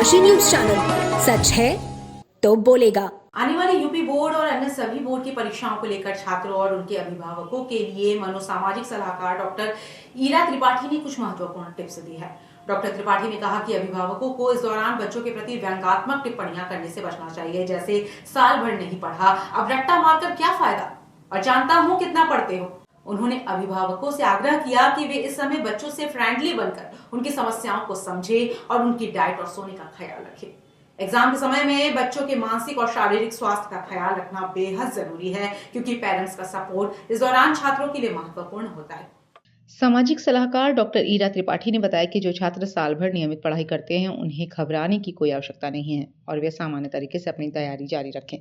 डनकाशी news channel, सच है तो बोलेगा। आने वाले यूपी बोर्ड और अन्य सभी बोर्ड की परीक्षाओं को लेकर छात्रों और उनके अभिभावकों के लिए मनोसामाजिक सलाहकार डॉक्टर ईरा त्रिपाठी ने कुछ महत्वपूर्ण टिप्स दी है। डॉक्टर त्रिपाठी ने कहा कि अभिभावकों को इस दौरान बच्चों के प्रति व्यंग्यात्मक टिप्पणियां करने से बचना चाहिए, जैसे साल भर नहीं पढ़ा, अब रट्टा मारकर क्या फायदा और जानता हूं कितना पढ़ते हो। उन्होंने अभिभावकों से आग्रह किया कि वे इस समय बच्चों से फ्रेंडली बनकर उनकी समस्याओं को समझें और उनकी डाइट और सोने का ख्याल रखें। एग्जाम के समय में बच्चों के मानसिक और शारीरिक स्वास्थ्य का ख्याल रखना बेहद जरूरी है, क्योंकि पेरेंट्स का सपोर्ट इस दौरान छात्रों के लिए महत्वपूर्ण होता है। सामाजिक सलाहकार डॉक्टर ईरा त्रिपाठी ने बताया कि जो छात्र साल भर नियमित पढ़ाई करते हैं उन्हें घबराने की कोई आवश्यकता नहीं है और वे सामान्य तरीके से अपनी तैयारी जारी रखें।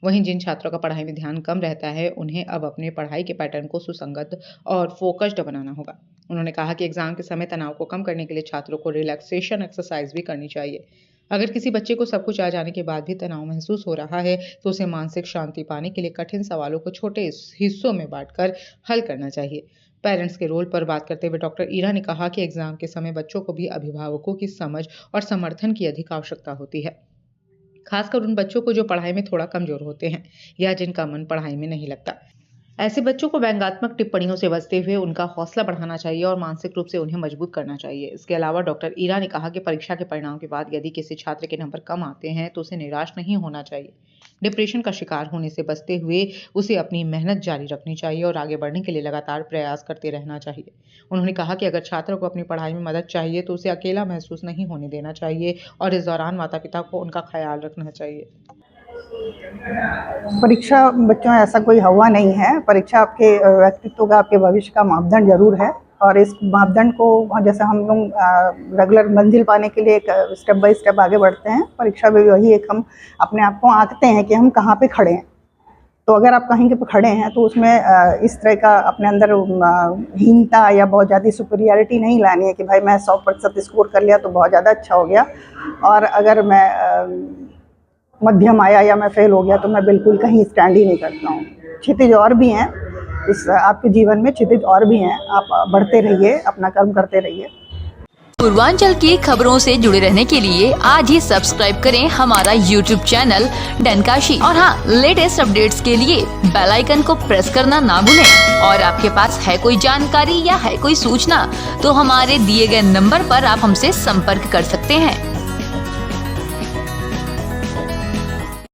वहीं जिन छात्रों का पढ़ाई में ध्यान कम रहता है उन्हें अब अपने पढ़ाई के पैटर्न को सुसंगत और फोकस्ड बनाना होगा। उन्होंने कहा कि एग्जाम के समय तनाव को कम करने के लिए छात्रों को रिलैक्सेशन एक्सरसाइज भी करनी चाहिए। अगर किसी बच्चे को सब कुछ आ जाने के बाद भी तनाव महसूस हो रहा है तो उसे मानसिक शांति पाने के लिए कठिन सवालों को छोटे हिस्सों में बांटकर हल करना चाहिए। पेरेंट्स के रोल पर बात करते हुए डॉक्टर ईरा ने कहा कि एग्जाम के समय बच्चों को भी अभिभावकों की समझ और समर्थन की अधिक आवश्यकता होती है, खासकर उन बच्चों को जो पढ़ाई में थोड़ा कमजोर होते हैं या जिनका मन पढ़ाई में नहीं लगता। ऐसे बच्चों को व्यंग्यात्मक टिप्पणियों से बचते हुए उनका हौसला बढ़ाना चाहिए और मानसिक रूप से उन्हें मजबूत करना चाहिए। इसके अलावा डॉक्टर ईरा ने कहा कि परीक्षा के परिणाम के बाद यदि किसी छात्र के नंबर कम आते हैं तो उसे निराश नहीं होना चाहिए। डिप्रेशन का शिकार होने से बचते हुए उसे अपनी मेहनत जारी रखनी चाहिए और आगे बढ़ने के लिए लगातार प्रयास करते रहना चाहिए। उन्होंने कहा कि अगर छात्र को अपनी पढ़ाई में मदद चाहिए तो उसे अकेला महसूस नहीं होने देना चाहिए और इस दौरान माता पिता को उनका ख्याल रखना चाहिए। परीक्षा बच्चों ऐसा कोई हवा नहीं है। परीक्षा आपके व्यक्तित्व का, आपके भविष्य का मापदंड जरूर है और इस मापदंड को जैसे हम लोग रेगुलर मंजिल पाने के लिए एक स्टेप बाय स्टेप आगे बढ़ते हैं, परीक्षा में वही एक हम अपने आप को आंकते हैं कि हम कहाँ पे खड़े हैं। तो अगर आप कहीं पे खड़े हैं तो उसमें इस तरह का अपने अंदर हीनता या बहुत ज़्यादा सुपीरियरिटी नहीं लानी है कि भाई मैं 100% स्कोर कर लिया तो बहुत ज़्यादा अच्छा हो गया, और अगर मैं मध्यम आया या मैं फेल हो गया तो मैं बिल्कुल कहीं स्टैंड ही नहीं करता हूँ। क्षितिज और भी हैं इस आपके जीवन में, क्षितिज और भी हैं। आप बढ़ते रहिए, अपना कर्म करते रहिए। पूर्वांचल की खबरों से जुड़े रहने के लिए आज ही सब्सक्राइब करें हमारा YouTube चैनल डनकाशी और हाँ, लेटेस्ट अपडेट्स के लिए बेल आइकन को प्रेस करना ना भूलें। और आपके पास है कोई जानकारी या है कोई सूचना तो हमारे दिए गए नंबर पर आप हमसे संपर्क कर सकते हैं।